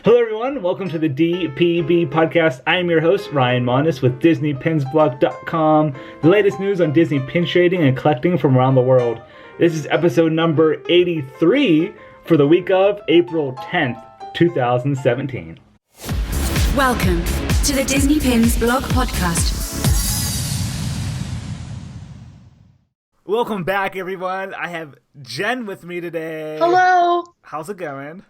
Hello everyone, welcome to the DPB Podcast. I am your host, Ryan Jenn with DisneyPinsBlog.com, the latest news on Disney pin trading and collecting from around the world. This is episode number 83 for the week of April 10th, 2017. Welcome to the Disney Pins Blog Podcast. Welcome back everyone. I have Jen with me today. Hello. How's it going?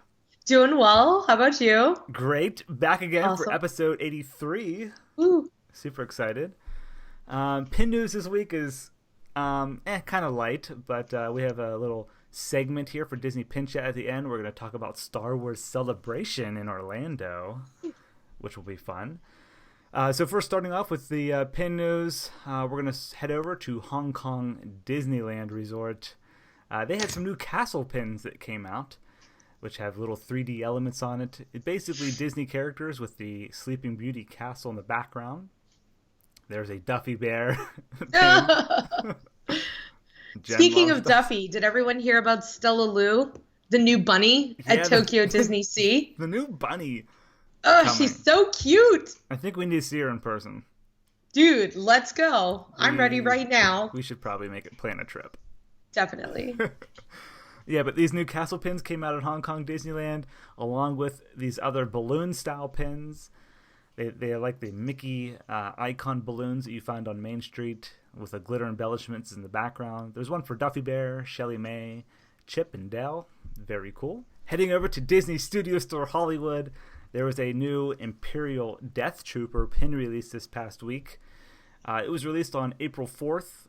Doing well. How about you? Great. Back again Awesome. for episode 83. Ooh. Super excited. Pin news this week is kind of light, but we have a little segment here for Disney Pin Chat at the end. We're going to talk about Star Wars Celebration in Orlando, which will be fun. So first, starting off with the pin news, we're going to head over to Hong Kong Disneyland Resort. They had some new castle pins that came out, which have little 3D elements on it. It's basically Disney characters with the Sleeping Beauty castle in the background. There's a Duffy Bear. Speaking of Duffy, did everyone hear about Stella Lou, the new bunny at Tokyo Disney Sea? The new bunny. Oh, she's so cute. I think we need to see her in person. Dude, let's go. I'm ready right now. We should probably plan a trip. Definitely. Yeah, but these new castle pins came out at Hong Kong Disneyland, along with these other balloon-style pins. They are like the Mickey icon balloons that you find on Main Street with the glitter embellishments in the background. There's one for Duffy Bear, Shelly May, Chip, and Dale. Very cool. Heading over to Disney Studio Store Hollywood, there was a new Imperial Death Trooper pin release this past week. It was released on April 4th.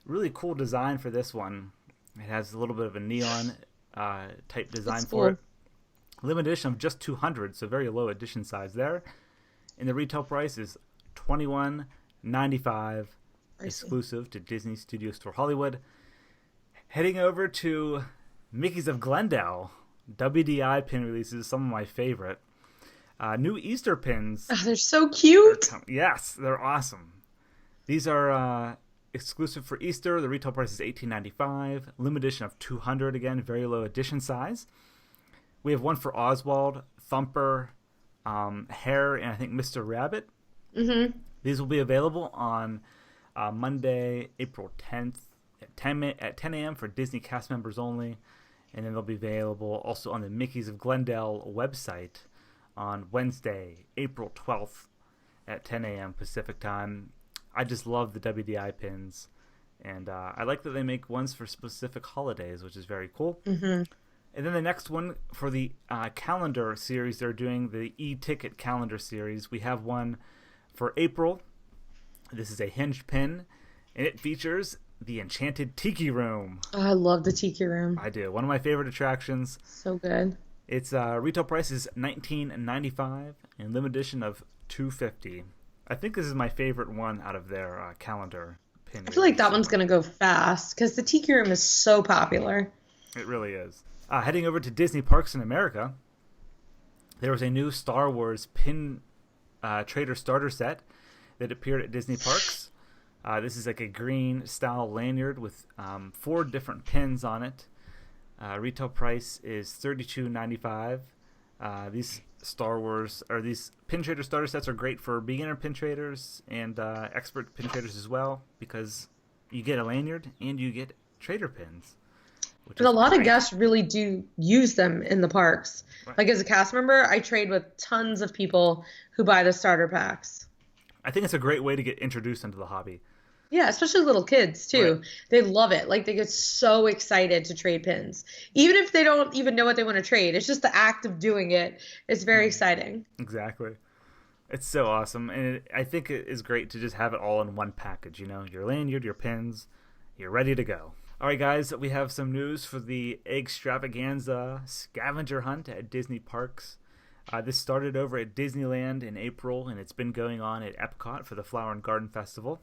Really cool design for this one. It has a little bit of a neon type design for it. Limited edition of just 200, so very low edition size there. And the retail price is $21.95, exclusive to Disney Studio Store Hollywood. Heading over to Mickey's of Glendale, WDI pin releases, some of my favorite. New Easter pins. Oh, they're so cute. Yes, they're awesome. These are exclusive for Easter. The retail price is $18.95. Limited edition of 200, again, very low edition size. We have one for Oswald, Thumper, Hare, and I think Mr. Rabbit. Mm-hmm. These will be available on Monday, April 10th at 10 a.m. for Disney cast members only. And then they'll be available also on the Mickey's of Glendale website on Wednesday, April 12th at 10 a.m. Pacific time. I just love the WDI pins, and I like that they make ones for specific holidays, which is very cool. Mm-hmm. And then the next one for the calendar series, they're doing the e-ticket calendar series. We have one for April. This is a hinged pin, and it features the Enchanted Tiki Room. Oh, I love the Tiki Room. I do. One of my favorite attractions. So good. Its retail price is $19.95 and limited edition of $250. I think this is my favorite one out of their calendar pin. I feel like that one's going to go fast because the Tiki Room is so popular. It really is. Heading over to Disney Parks in America, there was a new Star Wars pin trader starter set that appeared at Disney Parks. This is like a green style lanyard with 4 different pins on it. Retail price is $32.95. These these pin trader starter sets are great for beginner pin traders and expert pin traders as well, because you get a lanyard and you get trader pins. And a lot of guests really do use them in the parks. Right. Like as a cast member, I trade with tons of people who buy the starter packs. I think it's a great way to get introduced into the hobby. Yeah, especially little kids too. Right. They love it. Like they get so excited to trade pins. Even if they don't even know what they want to trade. It's just the act of doing it. It's very exciting. Exactly. It's so awesome. And I think it is great to just have it all in one package, you know, your lanyard, your pins, you're ready to go. All right, guys, we have some news for the Extravaganza scavenger hunt at Disney Parks. This started over at Disneyland in April, and it's been going on at Epcot for the Flower and Garden Festival.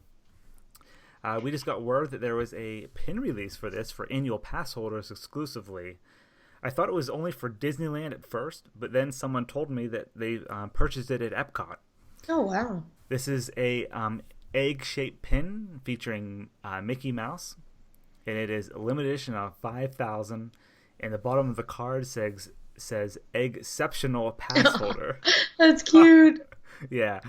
We just got word that there was a pin release for this for annual pass holders exclusively. I thought it was only for Disneyland at first, but then someone told me that they purchased it at Epcot. Oh, wow. This is a egg-shaped pin featuring Mickey Mouse, and it is a limited edition of 5,000, and the bottom of the card says says Exceptional Pass Holder. That's cute. Yeah.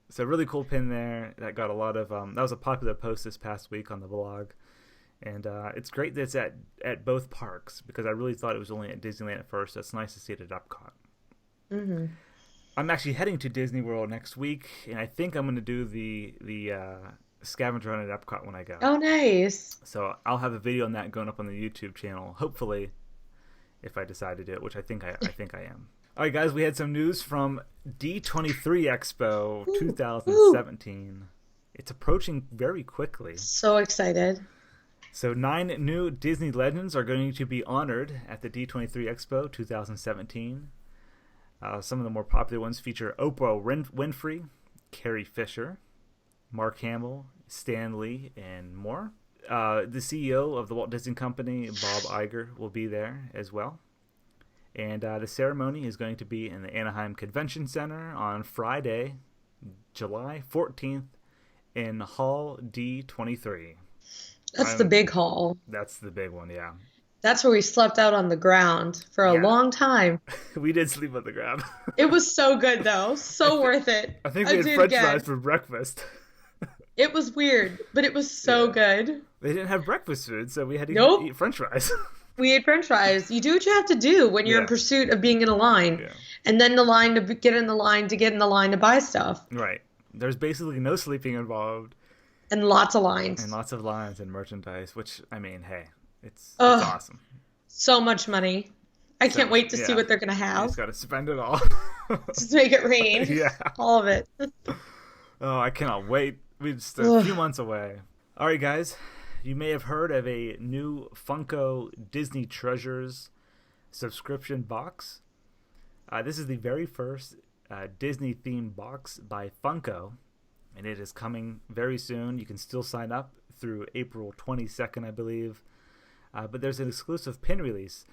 So really cool pin there. That got a lot of that was a popular post this past week on the blog. And it's great that it's at both parks, because I really thought it was only at Disneyland at first. That's nice to see it at Epcot. Mm-hmm. I'm actually heading to Disney World next week, and I think I'm going to do the scavenger hunt at Epcot when I go. Oh, nice. So I'll have a video on that going up on the YouTube channel, hopefully, if I decide to do it, which I think I am. All right, guys, we had some news from D23 Expo 2017. It's approaching very quickly. So excited. So 9 new Disney legends are going to be honored at the D23 Expo 2017. Some of the more popular ones feature Oprah Winfrey, Carrie Fisher, Mark Hamill, Stan Lee, and more. The CEO of the Walt Disney Company, Bob Iger, will be there as well. And the ceremony is going to be in the Anaheim Convention Center on Friday, July 14th in Hall D23. That's the big hall. That's the big one, yeah. That's where we slept out on the ground for a long time. We did sleep on the ground. It was so good, though. So worth it. I think we had French fries for breakfast. It was weird, but it was so good. They didn't have breakfast food, so we had to eat French fries. We ate French fries. You do what you have to do when you're in pursuit of being in a line. Yeah. And then the line to get in the line to buy stuff. Right. There's basically no sleeping involved. And lots of lines. And lots of lines and merchandise, which, I mean, hey, it's awesome. So much money. I can't wait to see what they're going to have. You just got to spend it all. Just make it rain. Yeah. All of it. Oh, I cannot wait. We're just a few months away. All right, guys. You may have heard of a new Funko Disney Treasures subscription box. This is the very first Disney-themed box by Funko, and it is coming very soon. You can still sign up through April 22nd, I believe. But there's an exclusive pin release.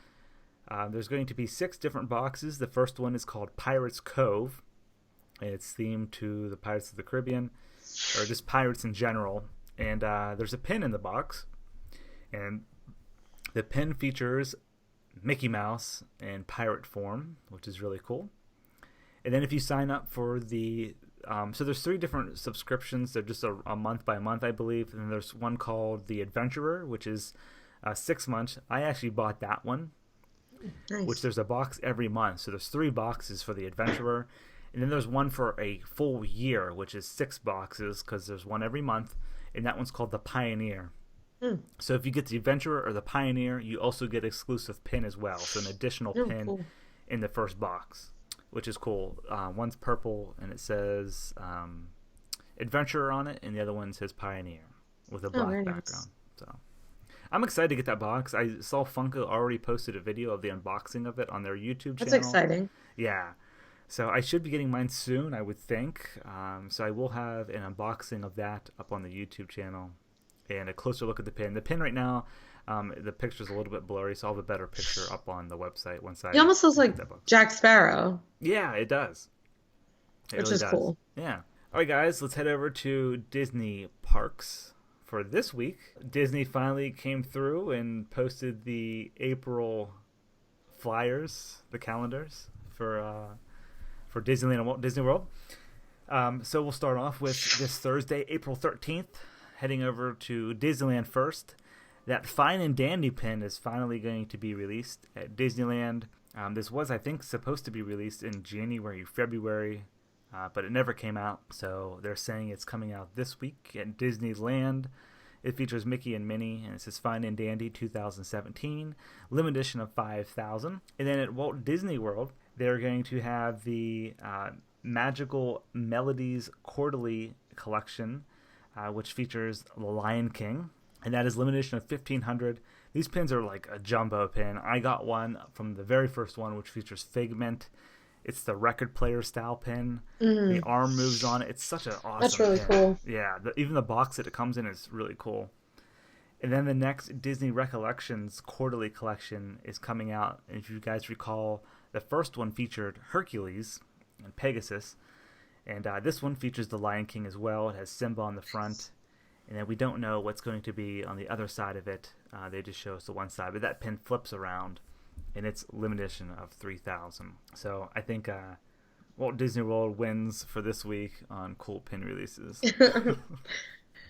There's going to be 6 different boxes. The first one is called Pirates Cove, and it's themed to the Pirates of the Caribbean, or just pirates in general. And there's a pin in the box, and the pin features Mickey Mouse in pirate form, which is really cool. And then if you sign up for the so there's 3 different subscriptions. They're just a month by month, I believe. And then there's one called the Adventurer, which is 6 months. I actually bought that one, nice. Which there's a box every month. So there's 3 boxes for the Adventurer. And then there's one for a full year, which is 6 boxes, because there's one every month. And that one's called the Pioneer. So if you get the Adventurer or the Pioneer, you also get exclusive pin as well. So an additional pin in the first box, which is cool. One's purple, and it says Adventurer on it, and the other one says Pioneer with a black background. Nice. So I'm excited to get that box. I saw Funko already posted a video of the unboxing of it on their YouTube channel. That's exciting. Yeah. So I should be getting mine soon, I would think. So I will have an unboxing of that up on the YouTube channel and a closer look at the pin. The pin right now, the picture's a little bit blurry, so I'll have a better picture up on the website once I... It almost looks like Jack Sparrow. Yeah, it does. Which is cool. Yeah. All right, guys, let's head over to Disney Parks for this week. Disney finally came through and posted the April flyers, the calendars for Disneyland and Walt Disney World. So we'll start off with this Thursday, April 13th, heading over to Disneyland first. That Fine and Dandy pin is finally going to be released at Disneyland. This was, I think, supposed to be released in January, February, but it never came out. So they're saying it's coming out this week at Disneyland. It features Mickey and Minnie, and it says Fine and Dandy 2017, limited edition of 5,000. And then at Walt Disney World, they're going to have the Magical Melodies Quarterly Collection, which features The Lion King, and that is limited edition of 1,500. These pins are like a jumbo pin. I got one from the very first one, which features Figment. It's the record player style pin. The arm moves on it. It's such an awesome That's really pin. cool. Yeah, even the box that it comes in is really cool. And then the next Disney Recollections Quarterly Collection is coming out. And if you guys recall, the first one featured Hercules and Pegasus. And this one features the Lion King as well. It has Simba on the front. And then we don't know what's going to be on the other side of it. They just show us the one side. But that pin flips around. in its limited edition of 3,000. So I think Walt Disney World wins for this week on cool pin releases.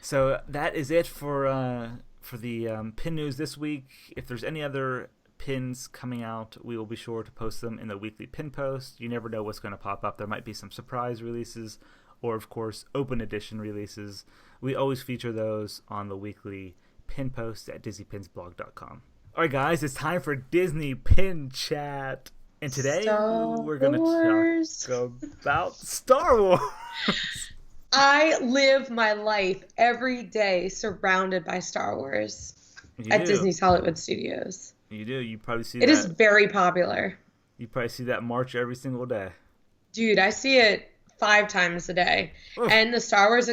So that is it for the pin news this week. If there's any other pins coming out, we will be sure to post them in the weekly pin post. You never know what's going to pop up. There might be some surprise releases or, of course, open edition releases. We always feature those on the weekly pin post at DisneyPinsBlog.com. All right, guys, it's time for Disney Pin Chat. And today we're going to talk about Star Wars. I live my life every day surrounded by Star Wars at Disney's Hollywood Studios. You do. You probably see It is very popular. You probably see that march every single day. Dude, I see it 5 times a day. Oof. And the Star Wars,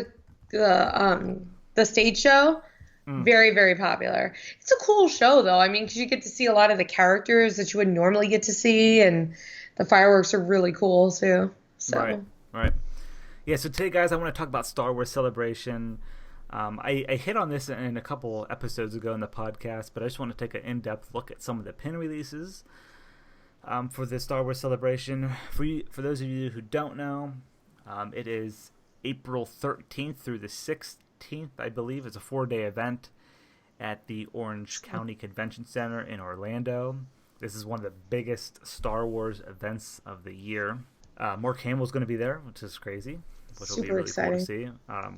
the stage show, very, very popular. It's a cool show, though. I mean, because you get to see a lot of the characters that you wouldn't normally get to see, and the fireworks are really cool, too. So. Right. Yeah, so today, guys, I want to talk about Star Wars Celebration. I hit on this in a couple episodes ago in the podcast, but I just want to take an in-depth look at some of the pin releases for the Star Wars Celebration. For those of you who don't know, it is April 13th through the 16th, I believe. It's a 4-day event at the Orange County Convention Center in Orlando. This is one of the biggest Star Wars events of the year. Mark Hamill's going to be there, which is crazy. Which will be really exciting. Cool to see.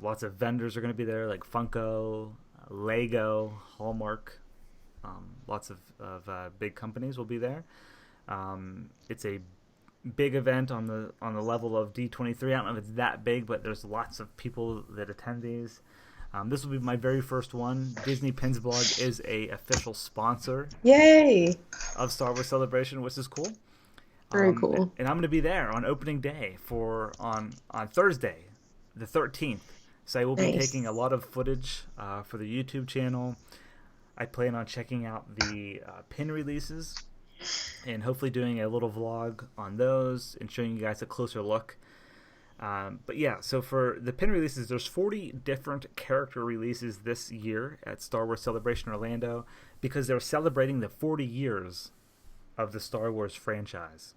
Lots of vendors are going to be there, like Funko, Lego, Hallmark. Lots of big companies will be there. It's a big event on the level of D23. I don't know if it's that big, but there's lots of people that attend these. This will be my very first one. Disney Pins Blog is a official sponsor. Yay! Of Star Wars Celebration, which is cool. Very cool. And I'm going to be there on opening day on Thursday, the 13th. So I will be taking a lot of footage for the YouTube channel. I plan on checking out the pin releases and hopefully doing a little vlog on those and showing you guys a closer look. But yeah, so for the pin releases, there's 40 different character releases this year at Star Wars Celebration Orlando because they're celebrating the 40 years of the Star Wars franchise,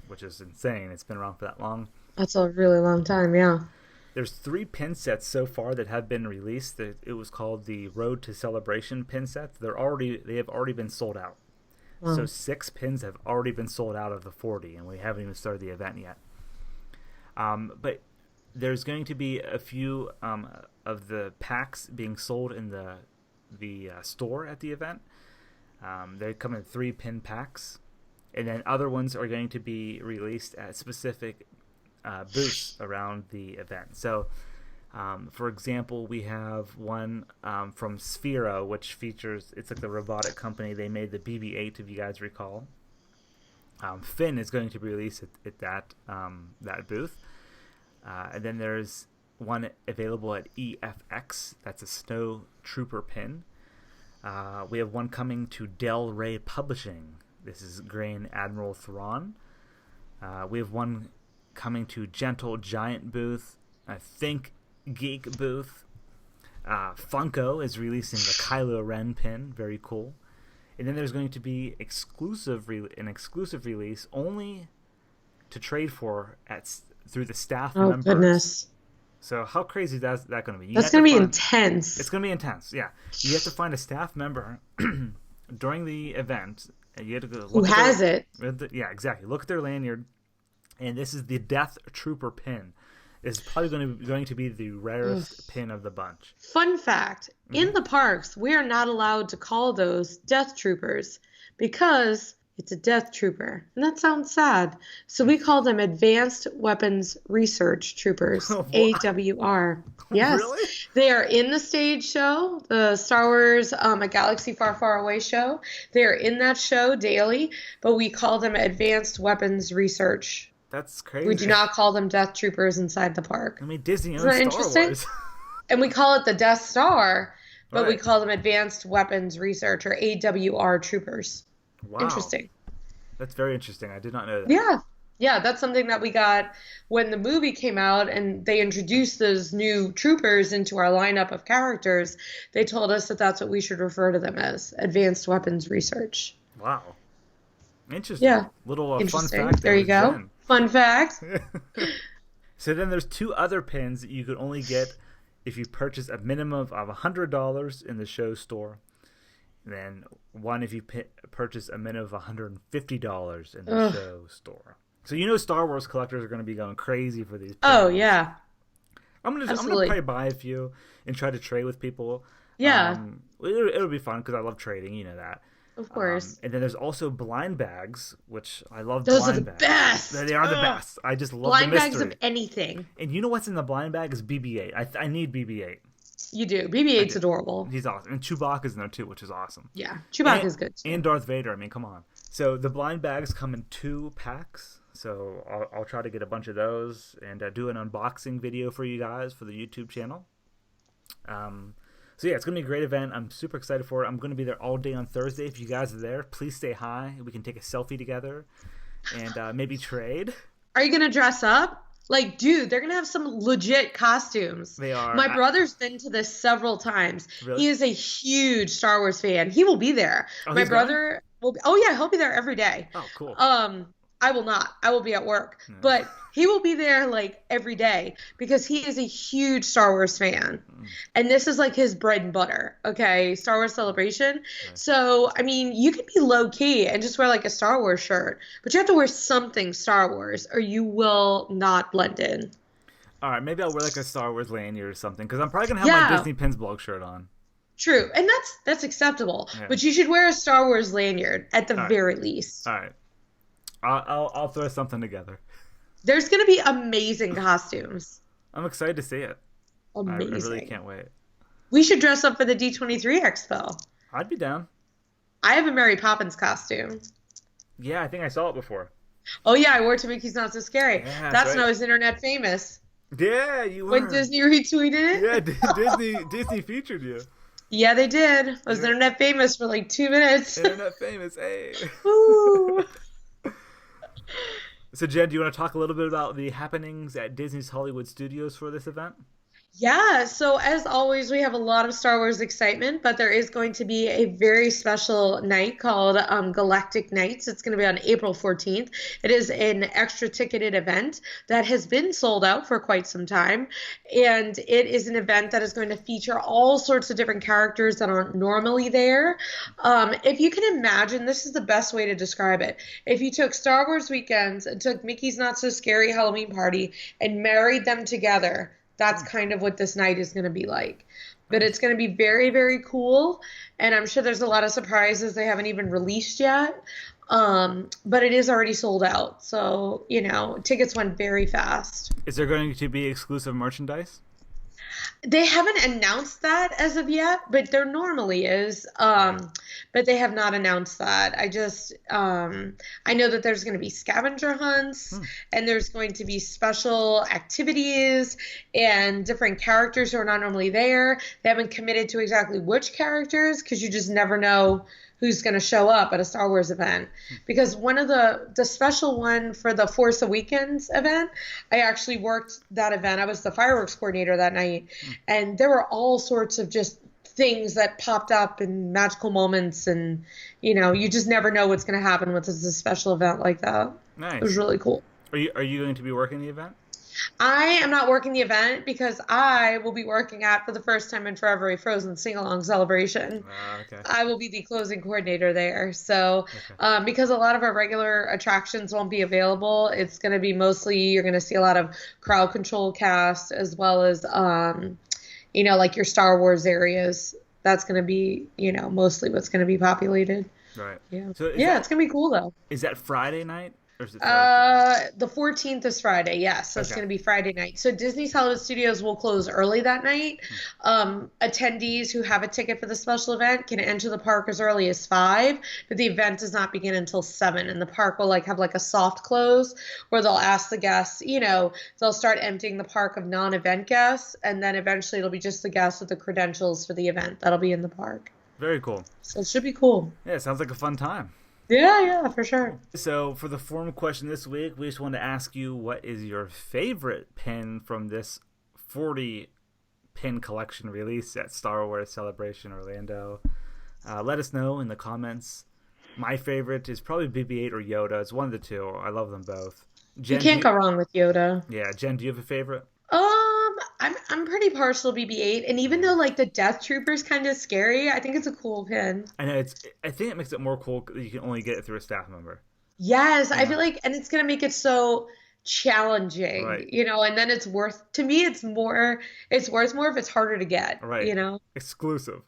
which is insane. It's been around for that long. That's a really long time, yeah. There's 3 pin sets so far that have been released. It was called the Road to Celebration pin sets. They have already been sold out. Wow. So 6 pins have already been sold out of the 40, and we haven't even started the event yet. But there's going to be a few of the packs being sold in the store at the event. They come in 3 pin packs, and then other ones are going to be released at specific booths around the event. So, for example, we have one from Sphero, which features, it's like the robotic company. They made the BB-8, if you guys recall. Finn is going to be released at that booth. And then there's one available at EFX. That's a Snow Trooper pin. We have one coming to Del Rey Publishing. This is Grand Admiral Thrawn. We have one coming to Gentle Giant booth. I think Geek booth. Funko is releasing the Kylo Ren pin. Very cool. And then there's going to be an exclusive release only to trade for through the staff members. Oh, goodness. So how crazy is that going to be? That's going to be intense. It's going to be intense, yeah. You have to find a staff member during the event. And you have to go look who has it. Yeah, exactly. Look at their lanyard. And this is the Death Trooper pin. It's probably going to be the rarest pin of the bunch. Fun fact. In the parks, we are not allowed to call those Death Troopers because it's a Death Trooper. And that sounds sad. So we call them Advanced Weapons Research Troopers, AWR. Yes. Really? They are in the stage show, the Star Wars A Galaxy Far, Far Away show. They are in that show daily, but we call them Advanced Weapons Research. That's crazy. We do not call them Death Troopers inside the park. I mean, Disney owns Star Wars. And we call it the Death Star, but we call them Advanced Weapons Research, or AWR Troopers. Wow. Interesting. That's very interesting. I did not know that. Yeah. Yeah, that's something that we got when the movie came out and they introduced those new troopers into our lineup of characters. They told us that that's what we should refer to them as, Advanced Weapons Research. Wow. Interesting. Yeah. Little fun Interesting. fact. There you go. Jen. Fun fact. So then there's 2 other pins that you could only get if you purchase a minimum of $100 in the show store. And then one if you purchase a minimum of $150 in the show store. So Star Wars collectors are going to be going crazy for these pins. Oh, yeah. I'm gonna probably buy a few and try to trade with people. Yeah. It'll be fun because I love trading. You know that. Of course. And then there's also blind bags, which I love. Those blind are the bags. best. They are the best. I just love blind the mystery. bags of anything. And you know what's in the blind bag is BB-8. I need BB-8. You do. BB-8's adorable. He's awesome. And Chewbacca's in there too, which is awesome. Yeah, Chewbacca's good too. And Darth Vader. I mean, come on. So the blind bags come in 2 packs. So I'll try to get a bunch of those and do an unboxing video for you guys for the YouTube channel. So yeah, it's going to be a great event. I'm super excited for it. I'm going to be there all day on Thursday. If you guys are there, please say hi. We can take a selfie together and maybe trade. Are you going to dress up? Like, dude, they're going to have some legit costumes. They are. My brother's been to this several times. Really? He is a huge Star Wars fan. He will be there. Oh, My brother will be, oh yeah, he'll be there every day. Oh, cool. I will not. I will be at work. Yeah. But he will be there like every day because he is a huge Star Wars fan. And this is like his bread and butter, okay? Star Wars Celebration. Right. So, I mean, you can be low key and just wear like a Star Wars shirt, but you have to wear something Star Wars or you will not blend in. All right, maybe I'll wear like a Star Wars lanyard or something because I'm probably going to have my Disney Pins blog shirt on. True. And that's acceptable. Yeah. But you should wear a Star Wars lanyard at the very least. All right. I'll throw something together. There's going to be amazing costumes. I'm excited to see it. Amazing. I really can't wait. We should dress up for the D23 Expo. I'd be down. I have a Mary Poppins costume. Yeah, I think I saw it before. Oh, yeah, I wore it to Mickey's Not So Scary. Yeah, that's when I was internet famous. Yeah, you were. When Disney retweeted it? Yeah, Disney featured you. Yeah, they did. I was internet famous for like 2 minutes. Internet famous, hey. Woo. So, Jen, do you want to talk a little bit about the happenings at Disney's Hollywood Studios for this event? Yeah, so as always, we have a lot of Star Wars excitement, but there is going to be a very special night called Galactic Nights. It's going to be on April 14th. It is an extra ticketed event that has been sold out for quite some time, and it is an event that is going to feature all sorts of different characters that aren't normally there. If you can imagine, this is the best way to describe it. If you took Star Wars Weekends and took Mickey's Not So Scary Halloween Party and married them together, that's kind of what this night is going to be like. But it's going to be very, very cool. And I'm sure there's a lot of surprises they haven't even released yet. But it is already sold out. So, tickets went very fast. Is there going to be exclusive merchandise? They haven't announced that as of yet, but there normally is. But they have not announced that. I know that there's going to be scavenger hunts and there's going to be special activities and different characters who are not normally there. They haven't committed to exactly which characters because you just never know who's going to show up at a Star Wars event. Because one of the special one for the Force Awakens event, I actually worked that event. I was the fireworks coordinator that night. And there were all sorts of just things that popped up and magical moments. And, you just never know what's going to happen with a special event like that. Nice. It was really cool. Are you going to be working the event? I am not working the event because I will be working at, for the first time in forever, a Frozen sing-along celebration. Okay. I will be the closing coordinator there. So because a lot of our regular attractions won't be available, it's going to be mostly, you're going to see a lot of crowd control cast as well as, like your Star Wars areas. That's going to be, mostly what's going to be populated. Right. Yeah. So it's going to be cool, though. Is that Friday night? Or is it Thursday? The 14th is Friday, yes. So it's going to be Friday night. So Disney's Hollywood Studios will close early that night. Attendees who have a ticket for the special event can enter the park as early as 5, but the event does not begin until 7. And the park will have a soft close where they'll ask the guests, they'll start emptying the park of non-event guests, and then eventually it'll be just the guests with the credentials for the event that'll be in the park. Very cool. So it should be cool. Yeah, it sounds like a fun time. Yeah, for sure. So for the forum question this week, we just want to ask you, what is your favorite pin from this 40 pin collection release at Star Wars Celebration Orlando? Let us know in the comments My favorite is probably BB-8 or Yoda. It's one of the two. I love them both. Jen, You can't go wrong with Yoda. Yeah, Jen, do you have a favorite? I'm pretty partial to BB-8, and even though like the Death Trooper's kind of scary, I think it's a cool pin. I know I think it makes it more cool that you can only get it through a staff member. Yes, yeah. I feel like, and it's gonna make it so challenging, right. And then it's worth it's worth more if it's harder to get, right. Exclusive.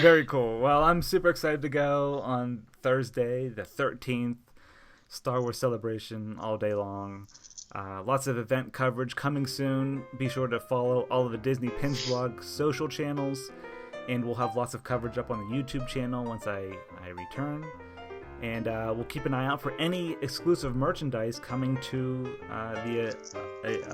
Very cool. Well, I'm super excited to go on Thursday, the 13th, Star Wars celebration all day long. Lots of event coverage coming soon. Be sure to follow all of the Disney Pins blog social channels, and we'll have lots of coverage up on the YouTube channel once I return. And we'll keep an eye out for any exclusive merchandise coming to the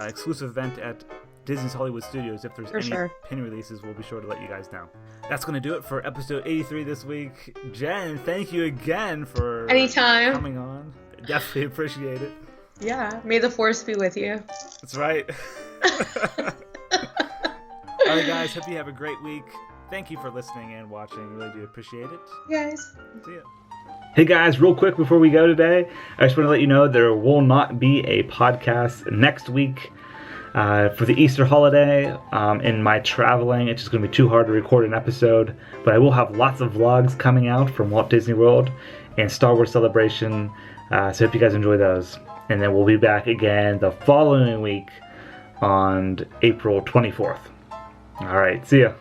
exclusive event at Disney's Hollywood Studios. If there's any pin releases, we'll be sure to let you guys know. That's going to do it for episode 83 this week. Jen, thank you again for anytime coming on. Definitely appreciate it. Yeah, may the force be with you. That's right. All right, guys, hope you have a great week. Thank you for listening and watching. Really do appreciate it. Guys. See ya. Hey guys, real quick before we go today, I just want to let you know there will not be a podcast next week for the Easter holiday. In my traveling, it's just going to be too hard to record an episode, but I will have lots of vlogs coming out from Walt Disney World and Star Wars Celebration, so hope you guys enjoy those. And then we'll be back again the following week on April 24th. All right, see ya.